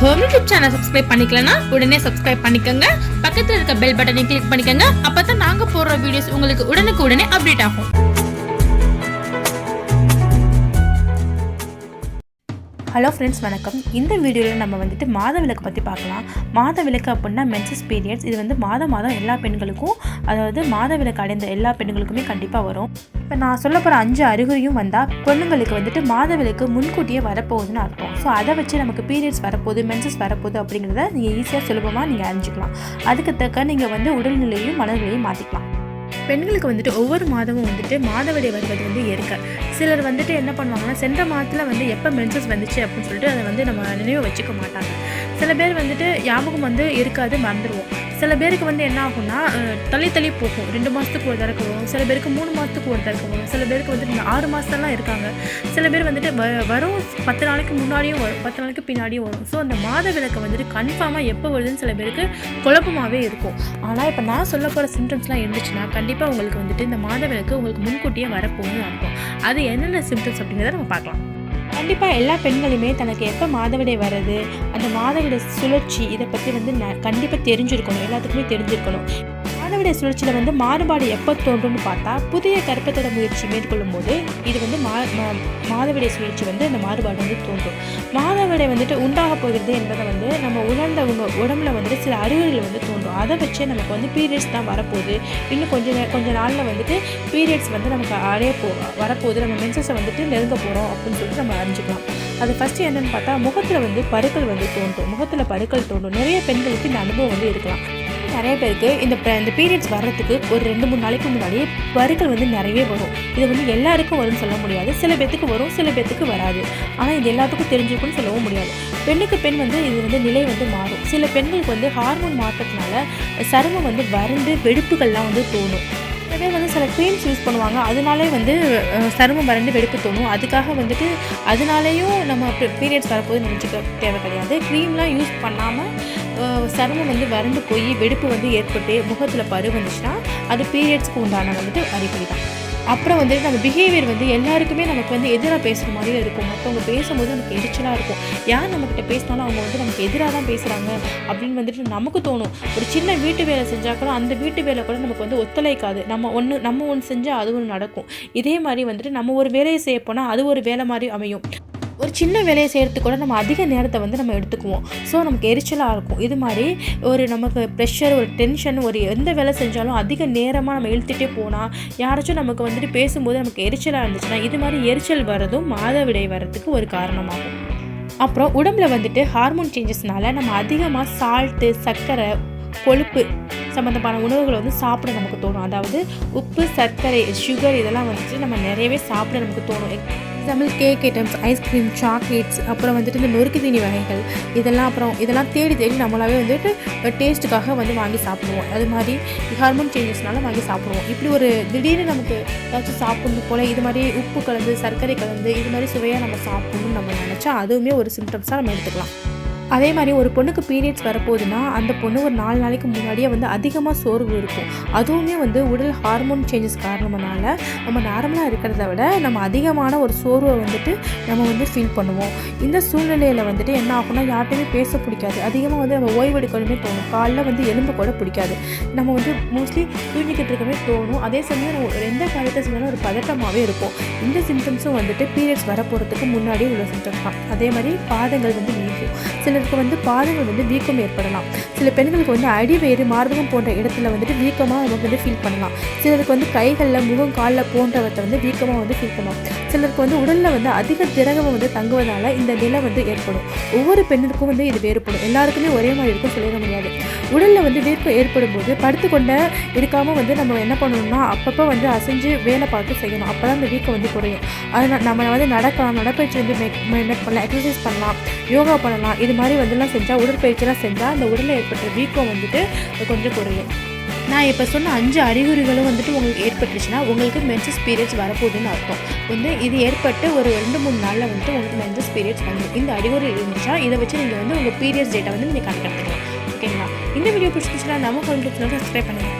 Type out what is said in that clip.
Home YouTube channel subscribe பண்ணிக்கலனா உடனே subscribe பண்ணிக்கோங்க. பக்கத்துல இருக்க பெல் பட்டனை கிளிக் பண்ணிக்கோங்க. அப்பதான் நாங்க போடுற வீடியோஸ் உங்களுக்கு உடனுக்குடனே அப்டேட் ஆகும். ஹலோ ஃப்ரெண்ட்ஸ், வணக்கம். இந்த வீடியோவில் நம்ம வந்துட்டு மாதவிலக்கு பற்றி பார்க்கலாம். மாதவிலக்கு அப்படின்னா மென்சஸ் பீரியட்ஸ். இது வந்து மாதம் எல்லா பெண்களுக்கும், அதாவது மாதவிலக்கு அடைந்த எல்லா பெண்களுக்குமே கண்டிப்பாக வரும். இப்போ நான் சொல்ல போகிற 5 அறிகுறியும் வந்தால் பொண்ணுங்களுக்கு வந்துட்டு மாதவிலக்கு முன்கூட்டியே வரப்போகுதுன்னு அர்த்தம். ஸோ அதை வச்சு நமக்கு பீரியட்ஸ் வரப்போகுது, மென்சஸ் வரப்போகுது அப்படிங்கிறத நீங்கள் ஈஸியாக சுலபமாக நீங்கள் அறிஞ்சிக்கலாம். அதுக்கு தக்க நீங்கள் வந்து உடல்நிலையும் மனநிலையும் மாற்றிக்கலாம். பெண்களுக்கு வந்துட்டு ஒவ்வொரு மாதமும் வந்துட்டு மாதவிடை வருவது வந்து இருக்க சிலர் வந்துட்டு என்ன பண்ணுவாங்கன்னா, சென்ற மாதத்தில் வந்து எப்போ மென்சஸ் வந்துச்சு அப்படின்னு சொல்லிட்டு அதை வந்து நம்ம நினைவு வச்சுக்க மாட்டாங்க. சில பேர் வந்துட்டு ஞாபகம் வந்து இருக்காது, மறந்துடுவோம். சில பேருக்கு வந்து என்ன ஆகும்னா தள்ளி போகும். 2 மாதத்துக்கு ஒரு தடவை வரும், சில பேருக்கு 3 மாதத்துக்கு ஒரு தடவை வரும், சில பேருக்கு வந்துட்டு 6 மாதம்லாம் இருக்காங்க. சில பேர் வந்துட்டு வரும் 10 நாளைக்கு முன்னாடியும் வரும், 10 நாளைக்கு பின்னாடியும் வரும். ஸோ அந்த மாதவிலக்கு வந்துட்டு கன்ஃபார்மாக எப்போ வருதுன்னு சில பேருக்கு குழப்பமாகவே இருக்கும். ஆனால் இப்போ நான் சொல்ல போகிற சிம்டம்ஸ்லாம் இருந்துச்சுன்னா கண்டிப்பாக உங்களுக்கு வந்துட்டு இந்த மாதவிலக்கு உங்களுக்கு முன்கூட்டியே வரப்போகுதுன்னு அர்த்தம். அது என்னென்ன சிம்டம்ஸ் அப்படிங்கிறத நம்ம பார்க்கலாம். கண்டிப்பாக எல்லா பெண்களுமே தனக்கு எப்போ மாதவிடை வர்றது, அந்த மாதவிடை சுழற்சி, இதை பற்றி வந்து கண்டிப்பாக தெரிஞ்சிருக்கணும், எல்லாத்துக்குமே தெரிஞ்சிருக்கணும். மாதவிடை சுழற்சியில் வந்து மாறுபாடு எப்போ தோன்றும்னு பார்த்தா, புதிய கர்ப்பத்தோட முயற்சி மேற்கொள்ளும் போது இது வந்து மாதவிடை சுழற்சி வந்து அந்த மாறுபாடு வந்து தோன்றும். மாதவிடை வந்துட்டு உண்டாக போகிறது என்பதை வந்து நம்ம உணர்ந்தவங்க உடம்புல வந்துட்டு சில அறிகுறிகள் வந்து தோன்றும். அதை வச்சே நமக்கு வந்து பீரியட்ஸ் தான் வரப்போகுது, இன்னும் கொஞ்சம் நாளில் வந்துட்டு பீரியட்ஸ் வந்து நமக்கு வரப்போகுது, நம்ம மென்சஸை வந்துட்டு நெருங்க போகிறோம் அப்படின்னு சொல்லிட்டு நம்ம அறிஞ்சிக்கலாம். அது ஃபஸ்ட்டு என்னென்னு பார்த்தா, முகத்தில் வந்து பருக்கள் வந்து தோன்றும். முகத்தில் பருக்கள் தோன்றும். நிறைய பெண்களுக்கு இந்த அனுபவம் வந்து இருக்கலாம். நிறைய பேருக்கு இந்த பீரியட்ஸ் வர்றதுக்கு ஒரு 2-3 நாளைக்கு முன்னாடியே பருக்கள் வந்து நிறைய வரும். இது வந்து எல்லாருக்கும் வரும்னு சொல்ல முடியாது. சில பேத்துக்கு வரும், சில பேத்துக்கு வராது. ஆனால் இது எல்லாத்துக்கும் தெரிஞ்சுக்குன்னு சொல்லவும் முடியாது. பெண்ணுக்கு பெண் வந்து இது வந்து நிலை வந்து மாறும். சில பெண்களுக்கு வந்து ஹார்மோன் மாற்றத்தினால சருமம் வந்து வறண்டு வெடிப்புகள்லாம் வந்து தோணும். சில பேர் வந்து சில க்ரீம்ஸ் யூஸ் பண்ணுவாங்க, அதனாலே வந்து சருமம் வறண்டு வெடிப்பு தோணும். அதுக்காக வந்துட்டு அதனாலேயும் நம்ம பீரியட்ஸ் வரப்போது நினச்சிக்க தேவை கிடையாது. க்ரீம்லாம் யூஸ் பண்ணாமல் சருமம் வந்து வறண்டு போய் வெடிப்பு வந்து ஏற்பட்டு முகத்தில் பரு வந்துச்சுன்னா அது பீரியட்ஸ்க்கு உண்டான வந்துட்டு அறிகுறி தான். அப்புறம் வந்துட்டு நம்ம பிஹேவியர் வந்து எல்லாருக்குமே நமக்கு வந்து எதிராக பேசுகிற மாதிரியே இருக்கும். மற்றவங்க பேசும்போது நமக்கு எரிச்சலாக இருக்கும். யார் நம்மக்கிட்ட பேசினாலும் அவங்க வந்து நமக்கு எதிராக தான் பேசுகிறாங்க அப்படின்னு வந்துட்டு நமக்கு தோணும். ஒரு சின்ன வீட்டு வேலை செஞ்சால் கூட அந்த வீட்டு வேலை கூட நமக்கு வந்து ஒத்துழைக்காது. நம்ம ஒன்று செஞ்சால் அது ஒன்று நடக்கும். இதே மாதிரி வந்துட்டு நம்ம ஒரு வேலையை செய்ய போனால் அது ஒரு வேலை மாதிரி அமையும். ஒரு சின்ன வேலையை செய்கிறதுக்கு கூட நம்ம அதிக நேரத்தை வந்து நம்ம எடுத்துக்குவோம். ஸோ நமக்கு எரிச்சலாக இருக்கும். இது மாதிரி ஒரு நமக்கு ப்ரெஷர், ஒரு டென்ஷன், ஒரு எந்த வேலை செஞ்சாலும் அதிக நேரமாக நம்ம இழுத்துகிட்டே போனால், யாராச்சும் நமக்கு வந்துட்டு பேசும்போது நமக்கு எரிச்சலாக இருந்துச்சுன்னா, இது மாதிரி எரிச்சல் வர்றதும் மாதவிடை வர்றதுக்கு ஒரு காரணமாகும். அப்புறம் உடம்புல வந்துட்டு ஹார்மோன் சேஞ்சஸ்னால நம்ம அதிகமாக சால்ட்டு, சர்க்கரை, கொழுப்பு சம்மந்தமான உணவுகளை வந்து சாப்பிட நமக்கு தோணும். அதாவது உப்பு, சர்க்கரை, சுகர் இதெல்லாம் வந்துட்டு நம்ம நிறையவே சாப்பிட நமக்கு தோணும். Example cake items, ice cream, chocolates, அப்புறம் வந்துட்டு இந்த நொறுக்கு தீனி வகைகள், இதெல்லாம் தேடி நம்மளாவே வந்துட்டு டேஸ்ட்டுக்காக வந்து வாங்கி சாப்பிடுவோம். அது மாதிரி ஹார்மோன் சேஞ்சஸ்னால வாங்கி சாப்பிடுவோம். இப்படி ஒரு திடீர்னு நமக்கு ஏதாச்சும் சாப்பிடணும் போல் இது மாதிரி உப்பு கலந்து, சர்க்கரை கலந்து இது மாதிரி சுவையாக நம்ம சாப்பிடணும்னு நம்ம நினச்சா அதுவுமே ஒரு சிம்டம்ஸாக நம்ம எடுத்துக்கலாம். அதே மாதிரி ஒரு பொண்ணுக்கு பீரியட்ஸ் வரப்போகுதுன்னா அந்த பொண்ணு ஒரு 4 நாளைக்கு முன்னாடியே வந்து அதிகமாக சோர்வு இருக்கும். அதுவுமே வந்து உடல் ஹார்மோன் சேஞ்சஸ் காரணத்தினால நம்ம நார்மலாக இருக்கிறத விட நம்ம அதிகமான ஒரு சோர்வை வந்துட்டு நம்ம வந்து ஃபீல் பண்ணுவோம். இந்த சூழ்நிலையில் வந்துட்டு என்ன ஆகும்னா, யார்ட்டையுமே பேச பிடிக்காது. அதிகமாக வந்து நம்ம ஓய்வெடுக்கணுமே தோணும். காலைல வந்து எலும்பு கூட பிடிக்காது. நம்ம வந்து மோஸ்ட்லி தூங்கிக்கிட்டு இருக்கவே தோணும். அதே சமயம் நம்ம எந்த காரியத்தை செஞ்சாலும் ஒரு பதட்டமாகவே இருக்கும். இந்த சிம்டம்ஸும் வந்துட்டு பீரியட்ஸ் வரப்போகிறதுக்கு முன்னாடி உள்ள சிம்டம்ஸ் தான். அதே மாதிரி பாதங்கள் வந்து வீங்கும். சிலருக்கு வந்து பாதங்கள் வந்து வீக்கம் ஏற்படலாம். சில பெண்களுக்கு வந்து அடிவயிறு, மார்பகம் போன்ற இடத்துல வந்துட்டு வீக்கமாக நமக்கு வந்து ஃபீல் பண்ணலாம். சிலருக்கு வந்து கைகளில், முகம், காலில் போன்றவற்றை வந்து வீக்கமாக வந்து ஃபீல் பண்ணலாம். சிலருக்கு வந்து உடலில் வந்து அதிக திரவம் வந்து தங்குவதால் இந்த நிலை வந்து ஏற்படும். ஒவ்வொரு பெண்ணுக்கும் வந்து இது வேறுபடும். எல்லாருக்குமே ஒரே மாதிரி இருக்கும் சொல்லிட முடியாது. உடலில் வந்து வீக்கம் ஏற்படும் போது படுத்துக்கொண்ட இருக்காமல் வந்து நம்ம என்ன பண்ணணும்னா அப்பப்போ வந்து அசைஞ்சு வேலை பார்த்து செய்யணும். அப்போ தான் அந்த வீக்கம் வந்து குறையும். அதனால் நம்ம வந்து நடக்கலாம், நடைப்பயிற்சி வந்து மேக் பண்ணலாம், எக்ஸசைஸ் பண்ணலாம், யோகா பண்ணலாம். இது மாதிரி வந்துலாம் செஞ்சால், உடற்பயிற்சிலாம் செஞ்சால் அந்த உடலில் ஏற்பட்ட வீக்கம் வந்துட்டு கொஞ்சம் குறையும். நான் இப்போ சொன்ன 5 அறிகுறிகளும் வந்துட்டு உங்களுக்கு ஏற்பட்டுச்சுன்னா உங்களுக்கு மென்சஸ் பீரியட்ஸ் வரப்போகுதுன்னு அர்த்தம். வந்து இது ஏற்பட்டு ஒரு 2-3 நாளில் வந்துட்டு உங்களுக்கு மென்சஸ் பீரியட்ஸ் வந்துடும். இந்த அறிகுறி இருந்துச்சா இதை வச்சு நீங்கள் வந்து உங்கள் பீரியட்ஸ் டேட்டை வந்து நீங்கள் கணக்கெடுத்துக்கலாம். ஓகேங்களா? இந்த வீடியோ பிடிச்சிச்சுன்னா நம்ம ஹோம் யூடியூப் சேனலை சப்ஸ்கிரைப் பண்ணுங்கள்.